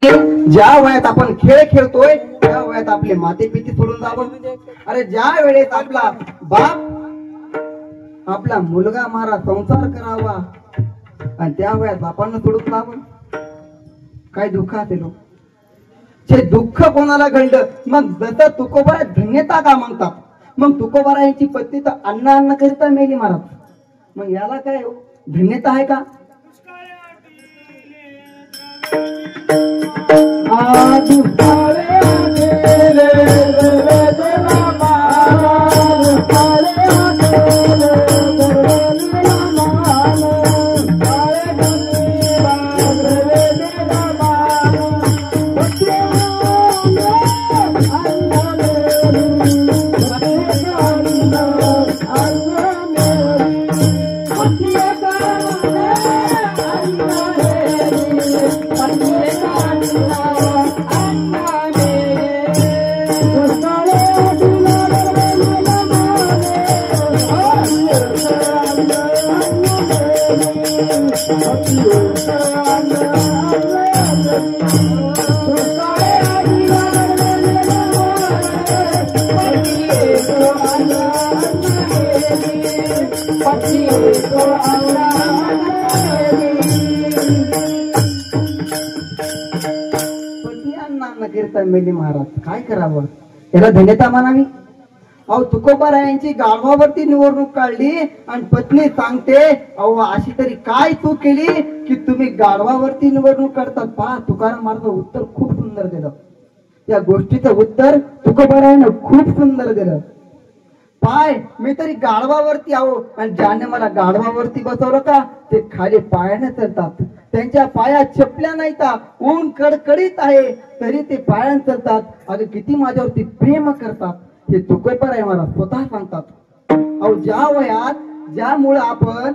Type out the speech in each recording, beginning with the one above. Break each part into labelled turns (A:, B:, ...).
A: ज्या वयात आपण खेळ खेळतोय त्या वयात आपले माते पिते सोडून जावं. अरे ज्या वेळेस आपला बाप आपला मुलगा मारा संसार करावा आणि त्या वयात बापांना सोडून जावं, काय दुःख असेल. जे दुःख कोणाला घडलं मग जसं तुकोबारा धन्यता का म्हणतात. मग तुकोबारा यांची पत्नी तर अन्न करिता मेली महाराज. मग याला काय धन्यता आहे का. मेली महाराज काय करावं, याला धन्यता मानावी. अहो तुकोबारा यांची गाढवावरती निवडणूक काढली आणि पत्नी सांगते अहो अशी तरी काय चूक केली की तुम्ही गाढवावरती निवडणूक काढतात. पहा तुकाराम महाराज उत्तर खूप सुंदर दिलं. त्या गोष्टीचं उत्तर तुकोबारा यानं खूप सुंदर दिलं. पाय मी तरी गाढवावरती आहो आणि ज्याने मला गाढवावरती बसवलं का ते खाली पायाने चालतात. त्यांच्या पायात चपल्या नाहीत, ऊन कडकडीत आहे तरी ते पायाने चालतात. अगं किती माझ्यावरती प्रेम करतात हे तुकोबारा मला स्वतः सांगतात. अहो ज्या वयात ज्यामुळे आपण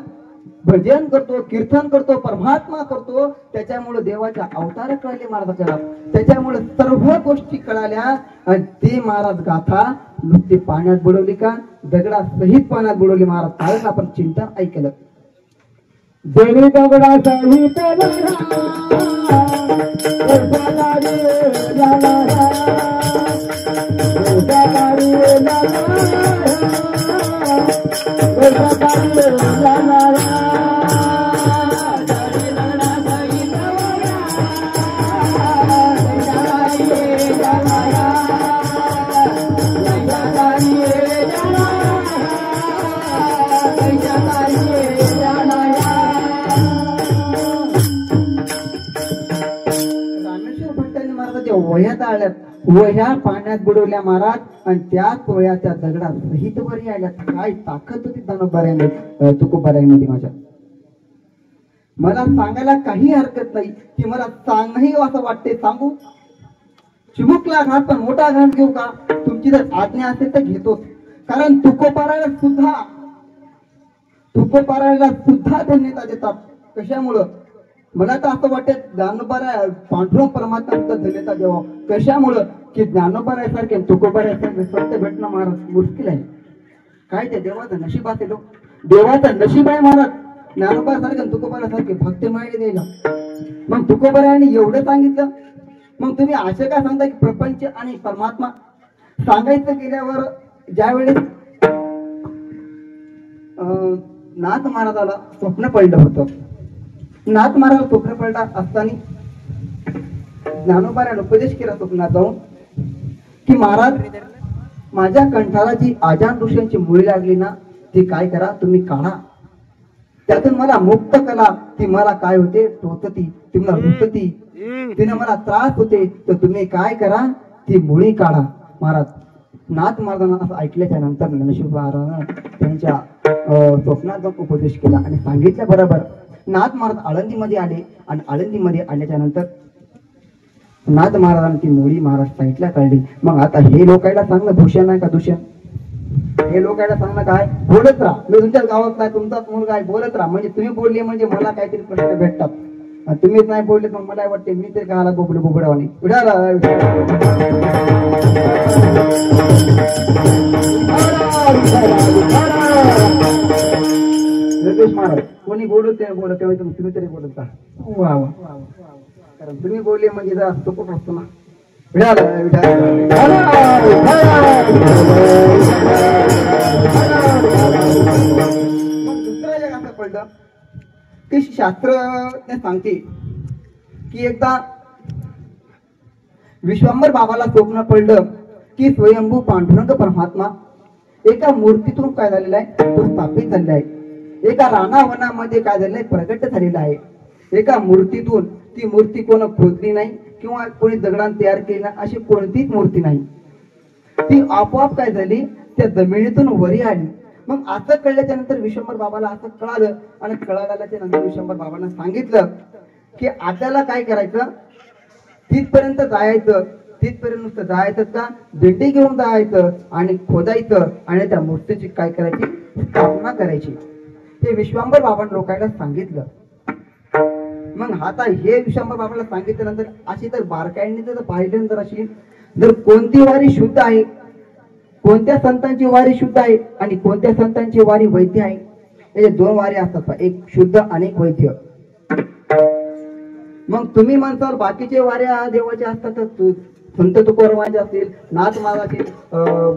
A: भजन करतो, कीर्तन करतो, परमात्मा करतो त्याच्यामुळे देवाच्या अवतार कळले महाराजाच्या. त्याच्यामुळे सर्व गोष्टी कळाल्या आणि ती महाराज गाथा नुसती पाण्यात बुडवली का दगडा सहित पाण्यात बुडवली महाराज. कारण आपण चिंतन ऐकलं. देवी दगडा सहित वह्या ताळल्यात, वह्या पाण्यात बुडवल्या महाराज आणि त्याच वह्याच्या दगडात सहित वरी आल्यात. काय ताकद होती दानोबाऱ्यामध्ये, तुकोबाऱ्यामध्ये माझ्या. मला सांगायला काही हरकत नाही की मला सांगही असं वाटते. सांगू चिमुकला घाट पण मोठा घाट घेऊ का. तुमची जर आज्ञा असेल तर घेतो. कारण तुकोबाऱ्याला सुद्धा धन्यता देतात. कशामुळं मला तर असं वाटत ज्ञानोबारा पांडुरंग परमात्मा धन्यता द्यावा. कशामुळं की ज्ञानोबाऱ्यासारखे तुकोबाऱ्यासारखे सत्य भेटणं महाराज मुश्किल आहे. काय ते देवाचं नशीब असेल, देवाचं नशीब आहे महाराज. ज्ञानोबासारखे तुकोबाऱ्यासारखे भक्त मिळाले द्यायला. मग तुकोबाऱ्याने एवढं सांगितलं. मग तुम्ही असं का सांगता की प्रपंच आणि परमात्मा सांगायचं केल्यावर ज्यावेळेस नाथ महाराजाला स्वप्न पडलं होतं. नाथ महाराज स्वप्न पडला असताना ज्ञानोबाऱ्याने उपदेश केला स्वप्नात जाऊन की महाराज माझ्या कंठाला जी आजान ऋषींची मुळी लागली ना ती काय करा तुम्ही काढा. त्यातून मला मुक्त कला. ती मला काय होते टोचती, ती मला रुतती, तिने मला त्रास होते. तर तुम्ही काय करा ती मुळी काढा. महाराज नाथ महाराजांना असं ऐकल्याच्या नंतर ज्ञानेश्वर महाराजांना त्यांच्या स्वप्नात जाऊन उपदेश केला आणि सांगितल्या बरोबर नाथ महाराज आळंदीमध्ये आले आणि आळंदीमध्ये आल्याच्या नंतर नाथ महाराजांनी ती मुळी महाराज साईडला काढली. मग आता हे लोकायला सांगणं भूषण आहे का दूषण. हे लोकायला सांगणं काय बोलत राहा. मी तुमच्याच गावात नाही, तुमचाच मुलगा आहे, बोलत राहा. म्हणजे तुम्ही बोलले म्हणजे मला काहीतरी प्रश्न भेटतात. तुम्हीच नाही बोलले मग मला वाटते मी तरी काला बोबडावानी महाराज कोणी बोलत ते बोलत तुम्ही तरी बोलत. वा वा कारण तुम्ही बोलले म्हणजे जरा सोपं असतो ना. विठाल दुसरं जग असं पडलं की शास्त्र सांगते की एकदा विश्वांबर बाबाला स्वप्न पडलं की स्वयंभू पांडुरंग परमात्मा एका मूर्तीतून काय झालेला आहे, तो स्थापित झालेला आहे. एका रानावनामध्ये काय झालेलं आहे, प्रगट झालेला आहे. एका मूर्तीतून, ती मूर्ती कोण खोदली नाही किंवा कोणी दगडाने तयार केली नाही, अशी कोणतीच मूर्ती नाही. ती आपोआप काय झाली, त्या जमिनीतून वरी आली. मग असं कळल्याच्या नंतर विश्वंभर बाबाला असं कळालं आणि कळाल्याच्या नंतर विश्वंभर बाबांना सांगितलं की आपल्याला काय करायचं, तिथपर्यंत जायचं. तिथपर्यंत नुसतं जायचं का, दिंडी घेऊन जायचं आणि खोदायचं आणि त्या मूर्तीची काय करायची, स्थापना करायची. हे विश्वांबर बाबांनी लोकांना सांगितलं. मग आता हे विश्वांबर बाबाला सांगितल्यानंतर अशी तर बारकाईने जर पाहिल्यानंतर अशी जर कोणती वारी शुद्ध आहे, कोणत्या संतांची वारी शुद्ध आहे आणि कोणत्या संतांची वारी वैद्य आहे, हे दोन वारी असतात, एक शुद्ध आणि एक वैद्य. मग तुम्ही म्हणताल बाकीचे वाऱ्या देवाचे असतात, संत तुकोबाराचे असतील, नाथ महाराज असतील,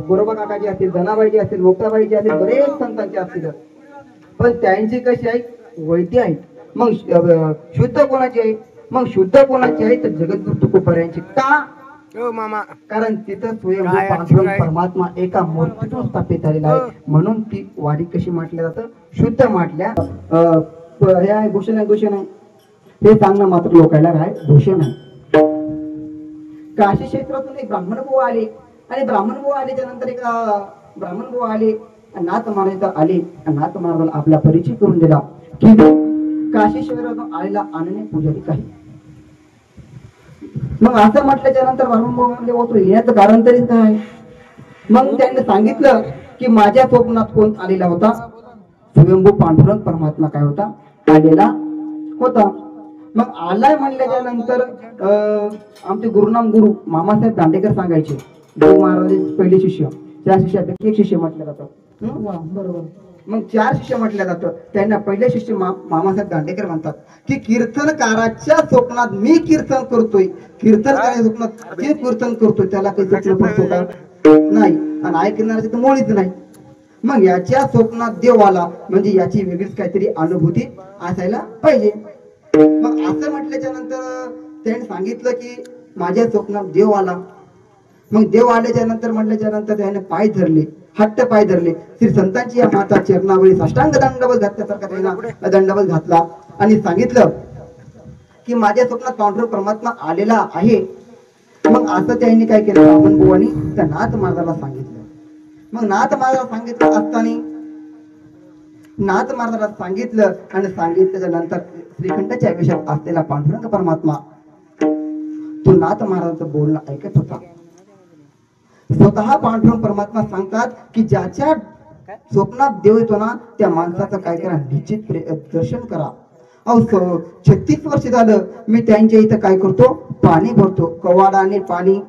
A: गोरोबा काकाचे असतील, धनाबाईचे असतील, मुक्ताबाईचे असतील, बरेच संतांचे असतील. पण त्यांची कशी आहे, वैद्य आहेत. मग शुद्ध कोणाची आहे, मग शुद्ध कोणाची आहे तर जगद्गुरु तुकोबारायांची. का,
B: मामा,
A: कारण तिथं स्वयंभू पांडुरंग परमात्मा एका मूर्तीतून स्थापित झालेला आहे. म्हणून ती वारी कशी म्हटल्या जातं, शुद्ध म्हटल्या. हे भूषण आहे, भूषण आहे हे सांगणं मात्र लोकांना काय भूषण आहे. काशी क्षेत्रातून एक ब्राह्मण भाऊ आले आणि ब्राह्मण भाऊ आल्याच्या नंतर एक ब्राह्मण भाऊ आले, नाथ महाराज आले. नाथ महाराज आपला परिचय करून दिला की काशी शहरातून आलेला अनन्य पुजारी काही. मग असं म्हटल्याच्या नंतर ब्राह्मण भाऊ म्हणले, होतो येण्याचं कारण तरी काय. मग त्यांनी सांगितलं की माझ्या स्वप्नात कोण आलेला होता, स्वयंभू पांडुरंग परमात्मा काय होता, आलेला होता. मग आलाय म्हणल्याच्या नंतर आमचे गुरुनाम गुरु मामासाहेब दांडेकर सांगायचे, गुरु महाराज पहिले शिष्य, 4 शिष्यापैकी एक शिष्य म्हटलं जातं. बरोबर. मग 4 शिष्य म्हटलं जातं. त्यांना पहिले शिष्य मामासाहेब दांडेकर म्हणतात की कीर्तनकाराच्या स्वप्नात मी कीर्तन करतोय, कीर्तनकाराच्या स्वप्नात जे कीर्तन करतोय त्याला काही स्वप्न पडतो का, नाही. आणि ऐकणाऱ्याची तर मुळीच नाही. मग याच्या स्वप्नात देव आला म्हणजे याची वेगळीच काहीतरी अनुभूती असायला पाहिजे. मग असं म्हटल्याच्या नंतर त्यांनी सांगितलं की माझ्या स्वप्नात देव आला. मग देव आल्याच्या नंतर म्हटल्याच्या नंतर त्याने पाय धरले, हट्ट पाय धरले. श्री संतांची या माता चरणावळी साष्टांग दंडवत घातल्यासारखा त्यांना दंडवत घातला आणि सांगितलं की माझ्या स्वप्नात पांडुरंग परमात्मा आलेला आहे. मग असं त्यांनी काय केलं, ब्राह्मण बुवानी त्या नाथ महाराजाला सांगितलं. मग नाथ महाराजाला सांगितलं असताना नाथ महाराजाला सांगितलं आणि सांगितल्याच्या नंतर श्रीखंडाच्या विषयात असलेला पांडुरंग परमात्मा तो नाथ महाराजांचं बोलणं ऐकत होता. स्वतः पांडुरंग परमात्मा सांगतात की ज्याच्या स्वप्नात देव येतो ना त्या माणसाचं काय करा, निश्चित दर्शन करा. 36 वर्ष झालं मी त्यांच्या इथं काय करतो, पाणी भरतो, कवाडाने पाणी.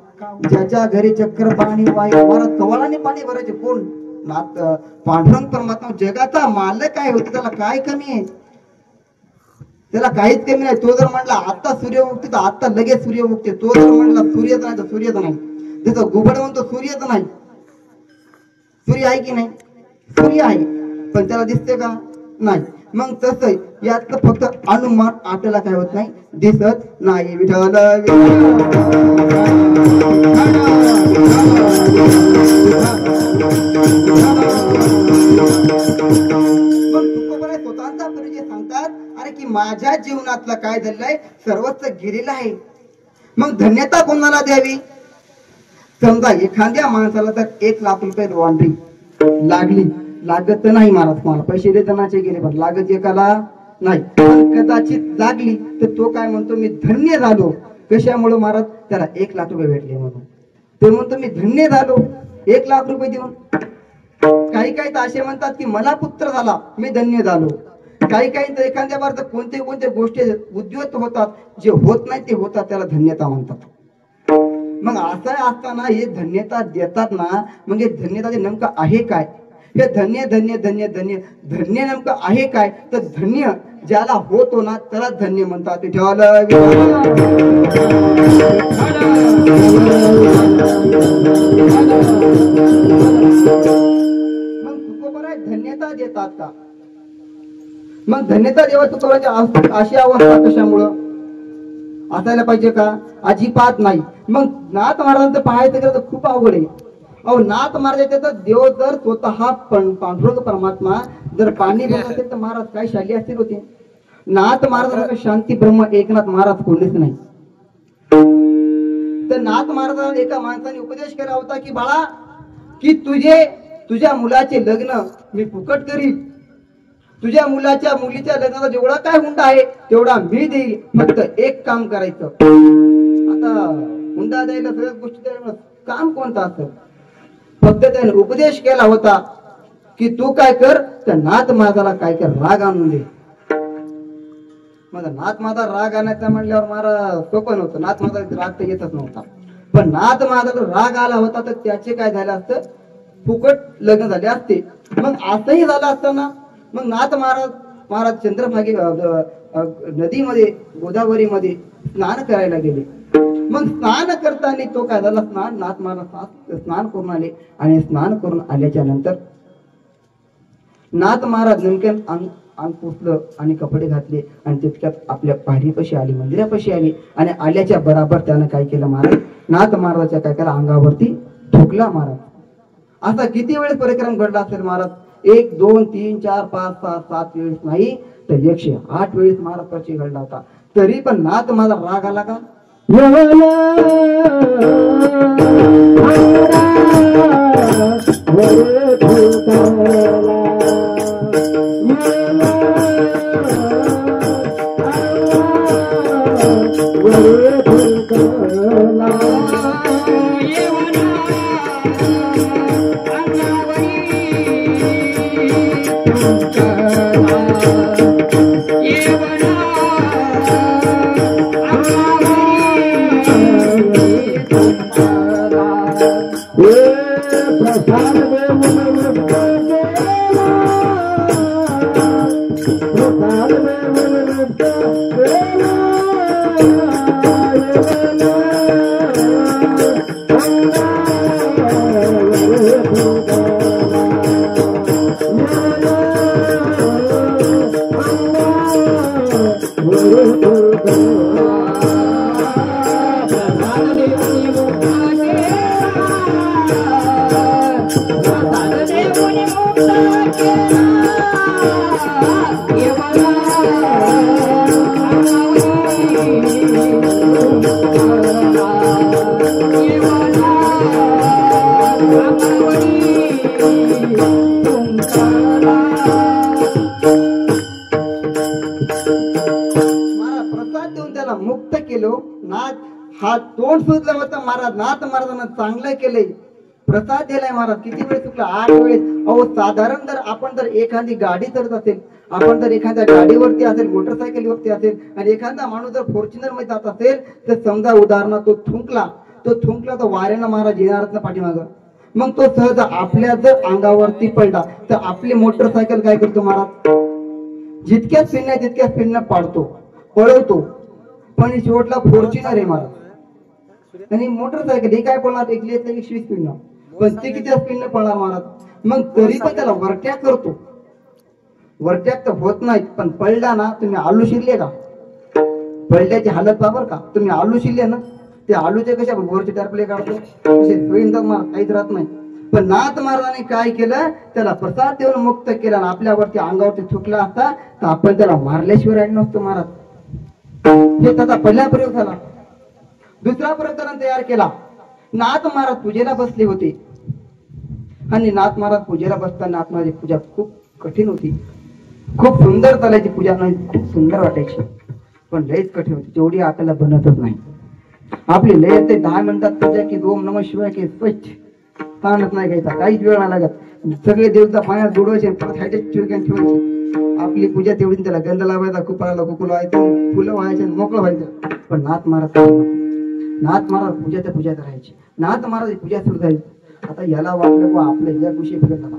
A: ज्याच्या घरी चक्र पाणी वाया कवाडाने पाणी भरायचे कोण, नाथ पांडुरंग परमात्मा. जगाचा मालक काय होते, त्याला काय कमी आहे, त्याला काहीच कमी नाही. तो जर म्हणला आता सूर्य उगते तर आता लगेच सूर्य उगते. तो जर म्हणला सूर्यच नाही तर सूर्यच नाही. जसं घुबड म्हणतो सूर्यच नाही, सूर्य आहे की नाही, सूर्य आहे पण त्याला दिसते का, नाही. मग तसं यातलं फक्त अनुमान आपल्याला काय होत नाही, दिसत नाही. विठ्ठल स्वतःचा परिचय सांगतात, अरे की माझ्या जीवनातलं काय झालंय, सर्वच गेलेलं आहे. मग धन्यता कोणाला द्यावी. समजा एखाद्या माणसाला तर 1 लाख रुपये लॉन्ड्री लागली, लागत नाही महाराज, मला पैसे देतानाचे गेले पण लागत एकाला नाही, पण कदाचित लागली तर तो काय म्हणतो, मी धन्य झालो. कशामुळे महाराज, त्याला 1 लाख रुपये भेटले म्हणून तो म्हणतो मी धन्य झालो 1 लाख रुपये देऊन. काही काही तर असे म्हणतात की मला पुत्र झाला मी धन्य झालो. काही काही तर एखाद्या बार कोणत्या कोणत्या गोष्टी उद्योत होतात, जे होत नाही ते होतात, त्याला धन्यता म्हणतात. मग असं असताना हे धन्यता देतात ना, मग हे धन्यता नेमकं आहे काय, हे धन्य धन्य धन्य धन्य धन्य नेमकं आहे काय, तर धन्य ज्याला होतो ना त्याला धन्य म्हणतात. विठ्ठल मग तुकोबाराय धन्यता देतात का? मग धन्यता देवा तुकोबाराची अशी अवस्था कशामुळं असायला पाहिजे का? अजिबात नाही. मग नाथ महाराजांचं पाहायचं गेलं तर खूप अवघड आहे. अहो नाथ महाराजांचे तर देव जर स्वतः पांडुरंग परमात्मा जर पाणी भरत असेल तर महाराज काय शाली असतील होते. नाथ महाराजांना शांती ब्रह्म एकनाथ महाराज कोणीच नाही. तर नाथ महाराजांना एका माणसाने उपदेश केला होता की बाळा की तुझ्या मुलाचे लग्न मी फुकट करील. तुझ्या मुलीच्या लग्नाचा जेवढा काय हुंडा आहे तेवढा मी देईल. फक्त एक काम करायचं. आता हुंडा द्यायला सगळ्या गोष्टी द्यायला काम कोणतं असतं? फक्त त्याने उपदेश केला होता की तू काय कर तर नाथ महाराजाला काय कर राग आणून दे. मग नाथ महाराज राग आणायचा म्हणल्यावर महाराज सोपं नव्हतं. नाथ महाराज राग तर येतच नव्हता. पण नाथ महाराज राग आला होता तर त्याचे काय झालं असतं? फुकट लग्न झाले असते. मग असंही झालं असताना मग नाथ महाराज चंद्रभागे नदीमध्ये गोदावरीमध्ये स्नान करायला गेले. मग स्नान करताना तो काय झाला नाथ महाराज स्नान करून आले. आणि स्नान करून आल्याच्या नंतर नाथ महाराज नेमक्या अंग पुसलं आणि कपडे घातले आणि तितक्यात आपल्या पायरीपाशी आली, मंदिरापाशी आली. आणि आल्याच्या बराबर त्यानं काय केलं महाराज? नाथ महाराजाच्या काय केलं? अंगावरती ठोकला महाराज. असा किती वेळेस परिक्रम घडला असेल महाराज? 1 2 3 4 5 6 7 वेळेस नाही तर 108 वेळेस महाराज घडला होता. तरी पण नाथ महाराज राग आला का? मुक्त केलो. नाथ हा तोंड सुचला होता महाराज. नाथ महाराजांना चांगलं केलंय, प्रसाद दिलाय महाराज. किती वेळ चुकला? 8 वेळेस. अहो साधारण आपण जर एखादी गाडी चालत असेल, आपण जर एखाद्या गाडीवरती असेल, मोटरसायकलवरती असेल आणि एखादा माणूस जर फॉर्च्युनर मध्ये जात असेल तर समजा उदाहरणार्थ तो थुंकला तर वाऱ्यानं महाराज येणारच ना पाठीमागं. मग तो सहज आपल्या जर अंगावरती पडला तर आपली मोटरसायकल काय करतो महाराज? जितक्या स्पीडनं पाडतो, पळवतो. पण शेवटला फॉर्च्युनर आहे महाराज आणि मोटरसायकल हे काय पळणार? 120 स्पीडनं. पण ते किती स्पीडनं पळणार महाराज? मग तरी पण त्याला वरट्याक करतो. वरट्याक तर होत नाही, पण पळला ना. तुम्ही आलू शिरले का? पळल्याची हालत पाबर का? तुम्ही आलू शिरले ना, ते आलूचे कशा वरचे टरपले काढतो काहीच राहत नाही. पण नाथ महाराजांनी काय केलं? त्याला प्रसाद देऊन मुक्त केला. आपल्यावरती अंगावरती थुकला असता तर आपण त्याला मारल्याशिवाय राहिलो नसतो महाराज. हे त्याचा पहिला प्रयोग झाला. दुसरा प्रयोग त्यानं तयार केला. नाथ महाराज पूजेला बसले होते आणि नाथ महाराज पूजेला बसताना नाथ महाराज पूजा खूप कठीण होती. खूप सुंदर चालायची पूजा, नाही खूप सुंदर वाटायची, पण लयच कठीण होती. तेवढी आपल्याला बनतच नाही. आपली लय ते 10 मिनिटात पूजा की ओम नमः शिवाय की स्वच्छ ताणच नाही घ्यायचा, काहीच वेळ नाही लागत. सगळे देवता पाण्यात बुडवायचे, परत ह्याच्या चिरक्यान ठेवायचे. आपली पूजा तेवढी, त्याला गंध लावायचा, कुपाळाला कुकुल व्हायचं, फुलं व्हायचे, मोकळं व्हायचं. पण नाथ महाराज पूजा करायची. नाथ महाराज पूजा सुरू झाली. आता याला वाटलं बा आपल्या या विषय फिरत आला.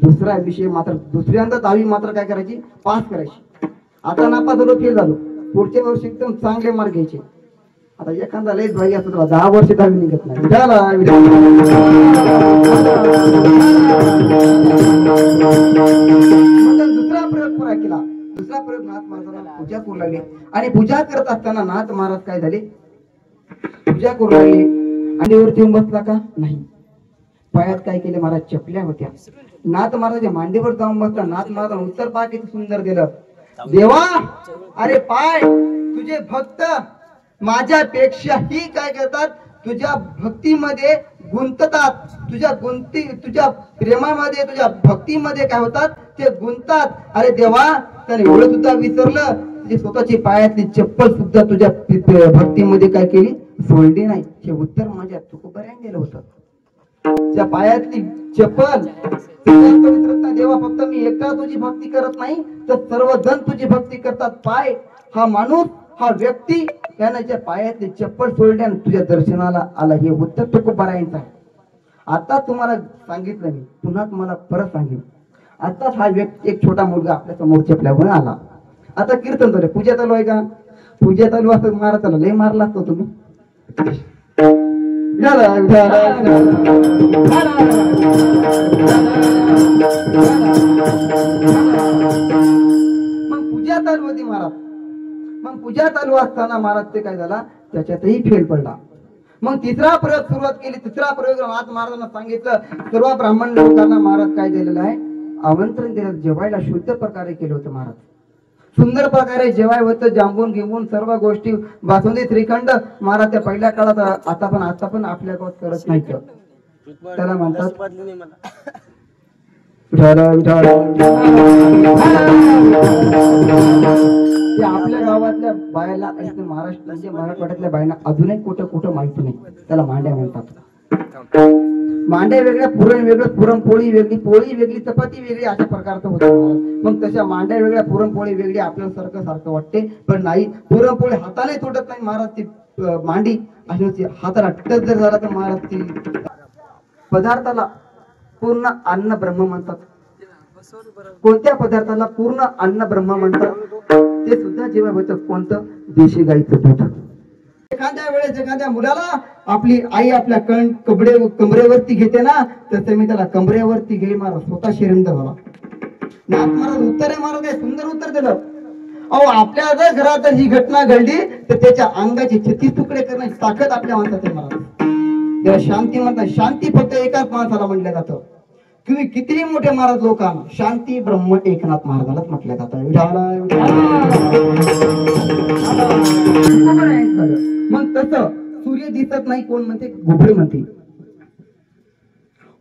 A: दुसरा विषय मात्र दुसऱ्यांदा 10वी मात्र काय करायची? पास करायची. आता नापास झालो, फेल झालो, पुढच्या वर्षी एकदम चांगले मार्क घ्यायचे. आता एखादा लयच भाई असतो तुला 10 वर्ष दहावी निघत नाही. दुसरा प्रयोग पुरा केला. दुसरा प्रयोग नाथ महाराजांना पूजा करू लागले. आणि पूजा करत असताना नाथ महाराज काय झाले, पूजा करू लागले आणि वरती येऊन बसला का नाही. पायात काय केले महाराज, चपल्या होत्या. नाथ महाराजाच्या मांडीवर जाऊन बसला. नाथ महाराज उत्तर पहा किती सुंदर दिलं. देवा, अरे पाय तुझे भक्त माझ्यापेक्षाही काय करतात, तुझ्या भक्तीमध्ये गुंततात, तुझ्या प्रेमामध्ये, तुझ्या भक्तीमध्ये काय होतात, ते गुंततात. अरे देवा, त्याने एवढं सुद्धा विसरलं, तुझी स्वतःची पायातली चप्पल सुद्धा तुझ्या भक्तीमध्ये काय केली, सोडली नाही. हे उत्तर माझ्या तुकोबाऱ्याने दिलं होतं. त्या पायातली चप्पल देवा, फक्त मी एकटा तुझी भक्ती करत नाही, तर सर्वजण तुझी भक्ती करतात. पाय हा माणूस, हा व्यक्ती, त्याने ज्या पायातली चप्पल सोडली आणि तुझ्या दर्शनाला आला. हे उत्तर तुकोबारायांचं आहे. आता तुम्हाला सांगितलं मी, पुन्हा तुम्हाला परत सांगेन. आताच हा व्यक्ती, एक छोटा मुलगा आपल्या समोर चपल्यावर आला. आता कीर्तन चालू, पूजा चालू आहे का, पूजा चालू असं महाराजाला लय मारला असतो तुम्ही. मग पूजा चालू होती महाराज. मग पूजा चालू असताना महाराज ते काय झाला, त्याच्यातही फेल पडला. मग तिसरा प्रयोग सुरुवात केली. तिसरा प्रयोग नाथ महाराजांना सांगितलं. सर्व ब्राह्मण लोकांना महाराज काय दिलेलं आहे, आमंत्रण दिलं. जेवायला शुद्ध प्रकारे केलं होतं महाराज. सुंदर प्रकारे जेवाय होतं, जांबून गिंबून सर्व गोष्टी, बासुंदी, श्रीखंड. महाराज त्या पहिल्या काळात, आता पण आपल्या गावात करत नाही. त्याला म्हणतात आपल्या गावातल्या बायाला, महाराष्ट्राच्या मराठवाड्यातल्या बायांना अजूनही कुठं माहिती नाही. त्याला मांड्या म्हणतात. मांड्या वेगळ्या, पुरण वेगळं, पुरणपोळी वेगळी, पोळी वेगळी, चपाती वेगळी, अशा प्रकारचं होतं. मग तशा मांड्या वेगळ्या, पुरणपोळी वेगळी. आपल्याला सारखं वाटते, पण नाही. पुरणपोळी हाताने तुटत नाही महाराज. ती मांडी अशी हाताला टच जर झाला तर महाराज ती पदार्थाला पूर्ण अन्न ब्रह्म म्हणतात. कोणत्या पदार्थाला पूर्ण अन्न ब्रह्म म्हणतात, ते सुद्धा जेव्हा होतं कोणतं, देशी गाईचं दूध. एखाद्या वेळेस एखाद्या मुलाला आपली आई आपल्या कमरेवरती घेते ना, तसं मी त्याला कमरेवरती घे महाराज, स्वतः शिरंदर झाला. नाथ महाराज उत्तर आहे, महाराज काय सुंदर उत्तर दिलं. अहो, आपल्या जर घरात ही घटना घडली तर त्याच्या अंगाचे 36 तुकडे करण्याची ताकद आपल्या माणसात आहे महाराज. त्याला शांती म्हणतात. शांती फक्त एकाच माणसाला म्हटलं जातं. तुम्ही कितीही मोठे महाराज लोकांना शांती ब्रह्म एकनाथ महाराजालाच म्हटलं जातं. मग तसं सूर्य दिसत नाही, कोण म्हणते, घुबडे म्हणते.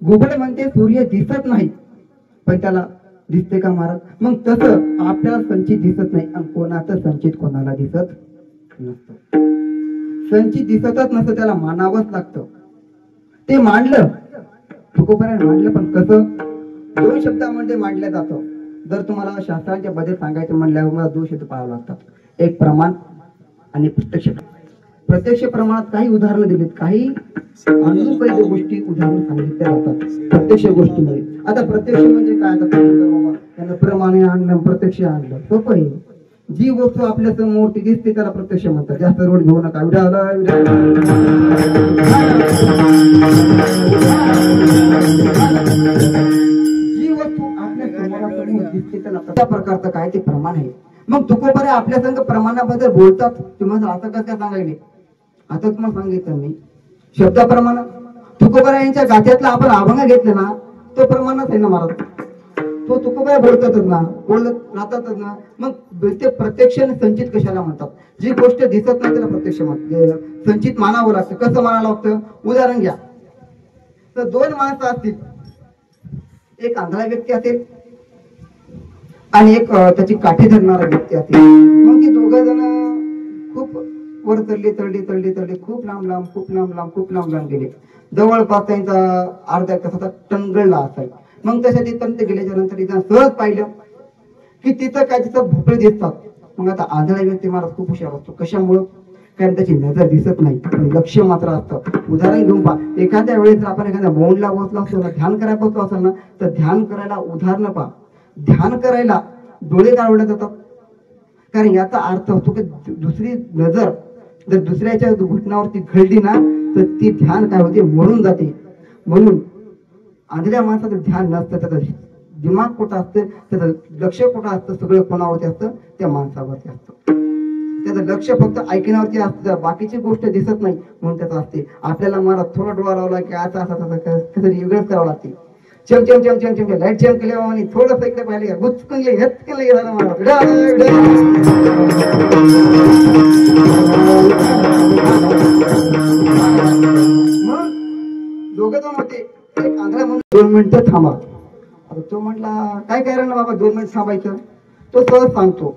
A: घुबडे म्हणते सूर्य दिसत नाही, पण त्याला दिसते का महाराज. मग तसं आपल्याला संचित दिसत नाही, आणि कोणाचं संचित कोणाला दिसत नसतं. संचित दिसतच नसतं, त्याला मानावंच लागतं. ते मांडलं, तुकोबाराने मांडलं, पण कसं, 2 शब्दामध्ये मांडलं जातं. जर तुम्हाला शास्त्रांच्या बद्दल सांगायचं म्हणल्यावर मला 2 शब्द पाहावे लागतात. एक प्रमाण आणि प्रत्यक्ष. प्रत्यक्ष प्रमाणात काही उदाहरणं दिलीत, काही काही गोष्टी उदाहरण सांगितल्या जातात प्रत्यक्ष गोष्टीमध्ये. आता प्रत्यक्ष म्हणजे काय, आता त्यानं प्रमाणे आणलं, प्रत्यक्ष आणलं, सोपं आहे. जी वस्तू आपल्या समोर ती दिसते त्याला प्रत्यक्ष म्हणतात. जास्त रोड घेऊ नका. जी वस्तू आपल्या समोरासमोर दिसते त्याला त्या प्रकारचं काय, ते प्रमाण आहे. मग तुकोबारे आपल्या संग प्रमाणाबद्दल बोलतात. तुम्हाला आता कसं काय सांगायले, आता तुम्हाला सांगितलं मी शब्दाप्रमाण. तुकोबारा यांच्या गाथ्यातला आपण अभंग घेतले ना, तो प्रमाणच आहे ना महाराज. तो तुकोबारा बोलतातच ना, बोलत राहतातच ना. मग ते प्रत्यक्ष आणि संचित कशाला म्हणतात. जी गोष्ट दिसत नाही त्याला प्रत्यक्ष संचित मानावं लागतं. कसं मानावं लागतं, उदाहरण घ्या. तर 2 माणसं असतील, एक आंधळा व्यक्ती असेल आणि एक त्याची काठी धरणारा व्यक्ती असेल. मग ते 2 जण खूप वर चढले, खूप लांब गेले. जवळपास त्यांचा अर्ध्या तासाचा टंगळला असेल. मग तशा तिथपर्यंत गेल्याच्या नंतर तिथं सहज पाहिलं की तिथं काय, तिथं भोपळे दिसतात. मग आता आंधळा व्यक्ती महाराज खूप हुशार असतो. कशामुळं, कारण त्याची नजर दिसत नाही, पण लक्ष मात्र असतं. उदाहरण घेऊन पहा. एखाद्या वेळेस आपण एखाद्या मौनला बसलो असतो ना, ध्यान करायला बसलो असेल ना, तर ध्यान करायला उदाहरणं पहा. ध्यान करायला डोळे काय उघडले जातात, कारण याचा अर्थ होतो की दुसरी नजर जर दुसऱ्याच्या घटनावरती घडली ना तर ती ध्यान काय होते म्हणून जाते. म्हणून आंधळ्या माणसाचं ध्यान नसतं, त्याचं दिमाग कुठं असतं, त्याचं लक्ष कुठं असतं, सगळं कोणावरती असतं, त्या माणसावरती असतं. त्याचं लक्ष फक्त ऐकण्यावरती असतं, बाकीची गोष्ट दिसत नाही म्हणून त्याचं असते. आपल्याला मला थोडा डोळा लावला की आता असं वेगळंच करावं लागते. चमचम चमचम चमचम लाईट चम केल्या आणि थोडंसं इकडे पाहिले गुचकन झालं मला. मग दोघं जण होते. एक आंधळा म्हणून 2 मिनिटं थांबा. आता तो म्हटला काय कारण बाबा 2 मिनिट थांबायचं. तो सहज सांगतो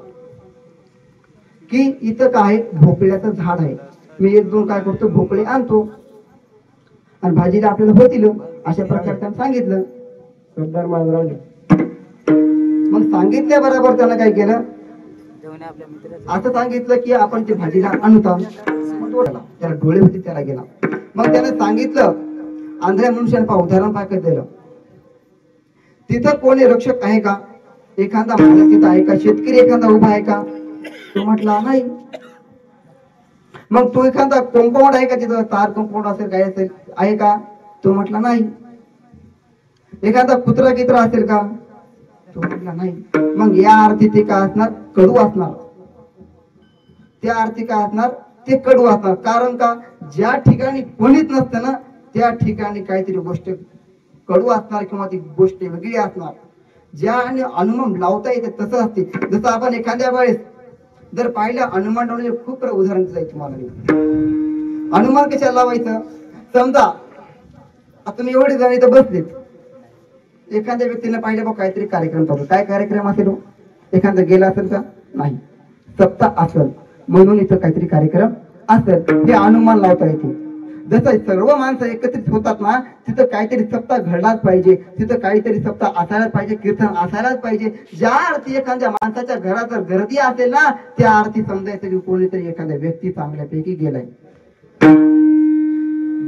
A: की इथं काय भोपळ्याचं झाड आहे, मी 1-2 काय करतो भोपळे आणतो आणि भाजीला आपल्याला होतील अशा प्रकारे त्यानं सांगितलं. सरदार महाराज मग सांगितल्या बरोबर त्यानं काय केलं, असं सांगितलं की आपण ते भाजीला आणतो. त्याला डोळे होते, त्याला गेला. मग त्यानं सांगितलं आंधळ्या मनुष्यानं पहा उदाहरण काय दिलं. तिथं कोणी रक्षक आहे का, एखादा माणूस तिथं आहे का, शेतकरी एखादा उभा आहे का. तो म्हटला नाही. मग तो एखादा कंपाऊंड आहे का, तिथं तार कंपाऊंड असेल काय असेल आहे का. तो म्हटला नाही. एखादा कुत्रा कित्रा असेल का. तो म्हटला नाही. मग या अर्थी ते काय असणार, कडू असणार. त्या अर्थी काय असणार, ते कडू असणार. कारण का ज्या ठिकाणी कोणीच नसतं ना त्या ठिकाणी काहीतरी गोष्ट कडू असणार किंवा ती गोष्ट वेगळी असणार. ज्या अनुमान लावता येते तसं असते. जसं आपण एखाद्या वेळेस जर पाहिलं अनुमान लावण्याचे खूप उदाहरण दिलं तुम्हाला. अनुमान कशाला लावायचं, समजा आता तुम्ही एवढे जण इथं बसलेत. एखाद्या व्यक्तीने पाहिलं बघ काहीतरी कार्यक्रम चालू, काय कार्यक्रम असेल, एखादा गेला असेल का नाही, सप्ताह असेल म्हणून इथं काहीतरी कार्यक्रम असेल, हे अनुमान लावता येते. जसं सर्व माणसं एकत्रित होतात ना तिथं काहीतरी सप्ताह घडलाच पाहिजे, तिथं काहीतरी सप्ताह असायलाच पाहिजे, कीर्तन असायलाच पाहिजे. ज्या अर्थी एखाद्या माणसाच्या घरात जर गर्दी असेल ना त्या अर्थी समजायचं की कोणीतरी एखाद्या व्यक्ती चांगल्यापैकी गेलाय.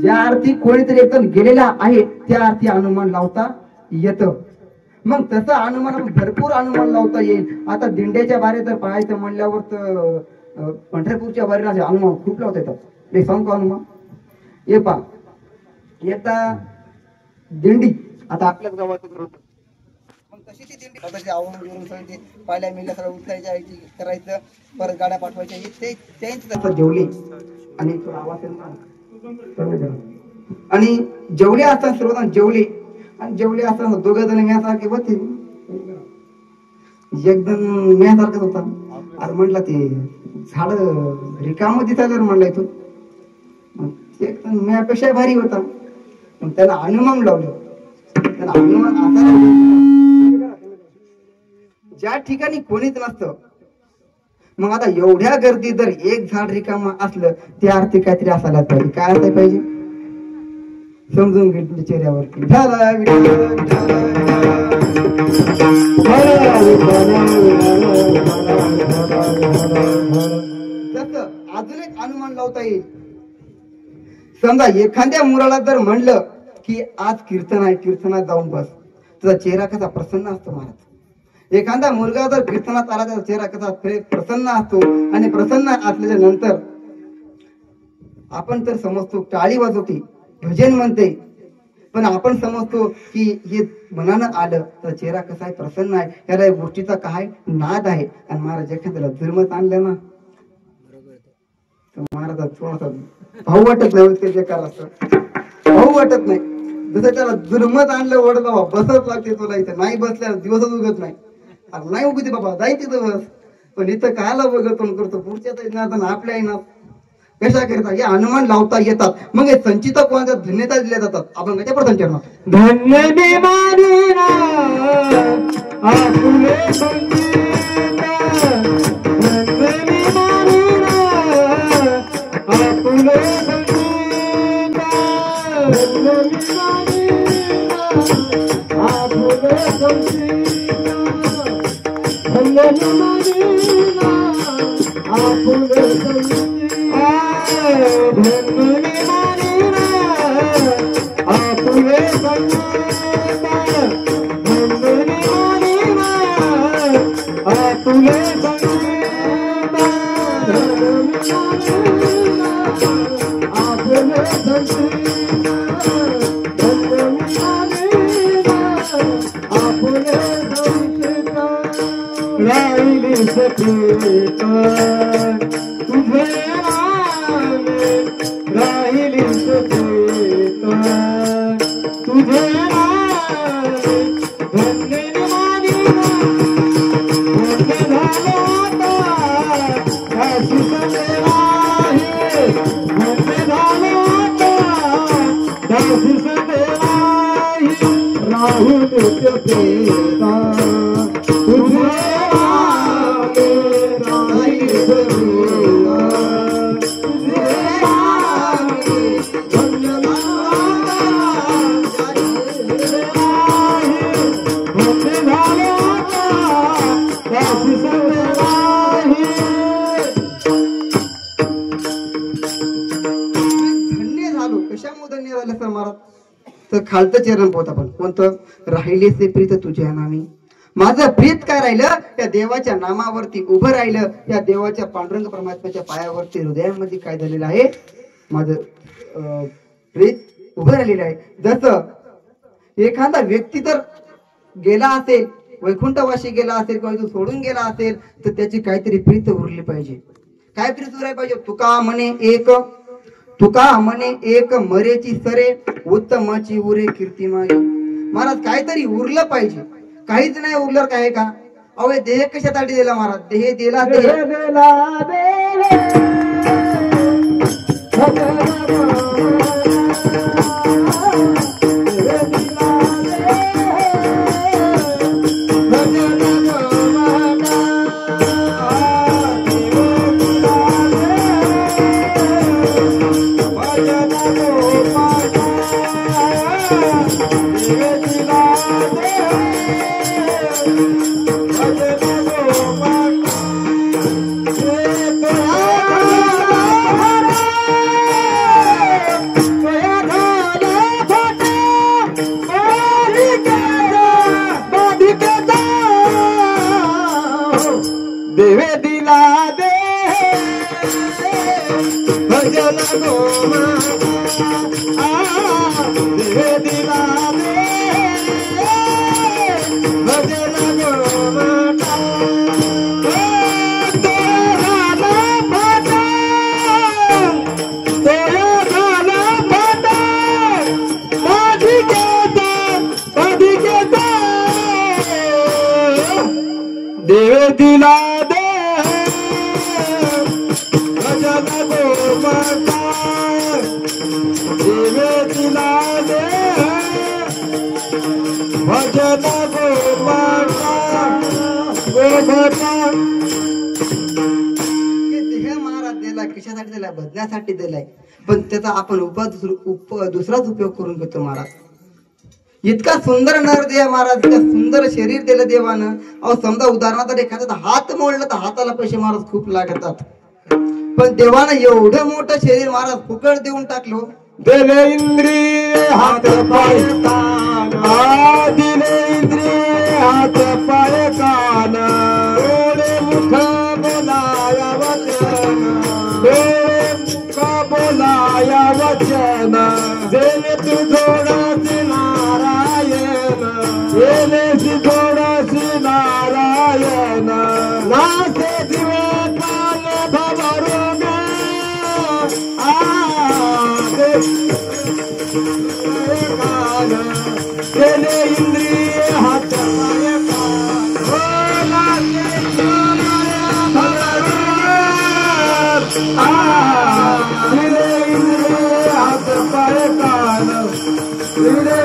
A: ज्या अर्थी कोणीतरी एकदम गेलेला आहे त्या अर्थी अनुमान लावता येतं. मग तसं अनुमान भरपूर अनुमान लावता येईल. आता दिंड्याच्या बारे जर पाहायचं म्हणल्यावर तर पंढरपूरच्या बारीला अनुमान खूप लावता येतात. ते सांगू का अनुमान, ये पा येता दिंडी आता आपल्याच गावात मग तशी ती दिंडी स्वतःची आवडून सगळी पाहिल्या मिल्या सगळं उचलायच्या करायचं, परत गाड्या पाठवायच्या, ते त्यांचं जेवले आणि थोडा आवाज आणि जेवले असताना सर्वजण जेवले आणि जेवले असताना दोघं जण म्यासारखे होते. एकदम म्यासारखंच होता. अरे म्हटलं ते झाड रिकाम दिसायला म्हणला इथून, एकदम म्यापेक्षा भारी होता. मग त्याला अनुमान लावलं. त्याला अनुमान असा लावलं ज्या ठिकाणी कोणीच नसतं. मग आता एवढ्या गर्दीत जर एक झाड रिकाम असलं त्या अर्थी काहीतरी असायला पाहिजे. काय असायला पाहिजे समजून घे तुमच्या चेहऱ्यावरती. तसं अजून एक अनुमान लावता येईल. समजा एखाद्या मुलाला जर म्हणलं की आज कीर्तन आहे, कीर्तनात जाऊन बस, तुझा चेहरा कसा प्रसन्न असतो महाराज. एखादा मुलगा जर कीर्तनात आला त्याचा चेहरा कसा प्रसन्न असतो. आणि प्रसन्न असल्याच्या नंतर आपण तर समजतो टाळी वाजवते, भजन म्हणते, पण आपण समजतो की हे मनानं आलं तर चेहरा कसा आहे, प्रसन्न आहे, याला या गोष्टीचा काय नाद आहे. आणि महाराज एखाद्याला धर्मत आणलं ना तर महाराज थोडासा भाऊ वाटत नाही, ते बेकार असतं, भाऊ वाटत नाही. जसं त्याला दुर्मत आणलं ओढ बाबा बसत लागते तुला, इथं नाही बसल्यावर दिवसच उगत नाही. अरे नाही उगते बाबा, जाय तिथं बस. पण इथं कायला बघत करतो पुढच्या आपल्या येणार कशा करता हे अनुमान लावता येतात. मग हे संचिता कोणाच्या धन्यता दिल्या जातात. आपण त्याच्या प्रधान चरण
B: तुले राहिली सप्रीत तुझे नामे राहिली सप्रीत तुझे नामे धन्य मानी धन्य झालो आता अशी संदेवा आहे धन्य झालो आता अशी संदेवा आहे राहुल प्रेता तुझे
A: तर खालतं चरण पोहत आपण कोणतं राहिले से प्रीत तुझ्या नामी माझं प्रीत काय राहिलं त्या देवाच्या नामावरती उभं राहिलं त्या देवाच्या पांडुरंग परमात्म्याच्या पायावरती हृदयामध्ये काय झालेलं आहे माझं प्रीत उभं राहिलेलं आहे. जसं एखादा व्यक्ती तर गेला असेल वैकुंठवाशी गेला असेल किंवा तू सोडून गेला असेल तर त्याची काहीतरी प्रीत उरली पाहिजे. काय प्रीत उरायला पाहिजे. तुका म्हणे एक मरेची सरे उत्तमाची उरे कीर्ती मागे. महाराज काहीतरी उरलं पाहिजे. काहीच नाही उरलं काय का. अहो देह कशासाठी दिला महाराज. देह दिला
B: देवे दिला दे भजन गोमा देवे दिला दे भजन गोमा देवे दिला दे भजन गोमाता देवे दिला दे भजन गोमाता गोमाता.
A: देह महाराज दिला कशासाठी दिलाय बदण्यासाठी दिलाय पण त्याचा आपण दुसराच उपयोग करून घेतो महाराज. इतका सुंदर नर देव महाराज इतका सुंदर शरीर दिलं देवानं. अहो समजा उदाहरणार्थ एखाद्याचा हात मोडला तर हाताला पैसे महाराज खूप लागतात पण देवानं एवढं मोठं शरीर महाराज फुकट देऊन टाकलो.
B: दिले इंद्रिय हात पाय कान दिले इंद्रिय हात पाय कान डोळे मुख बोलाया वचन डोळे मुख बोलाया वचन देवे तू थोडासे नारायण देवे तू थोडासे नारायण नासे दिवे कान भवरुग दिले इंद्रिय हात पाय कान दिले इंद्रिय हात पाय कान दिले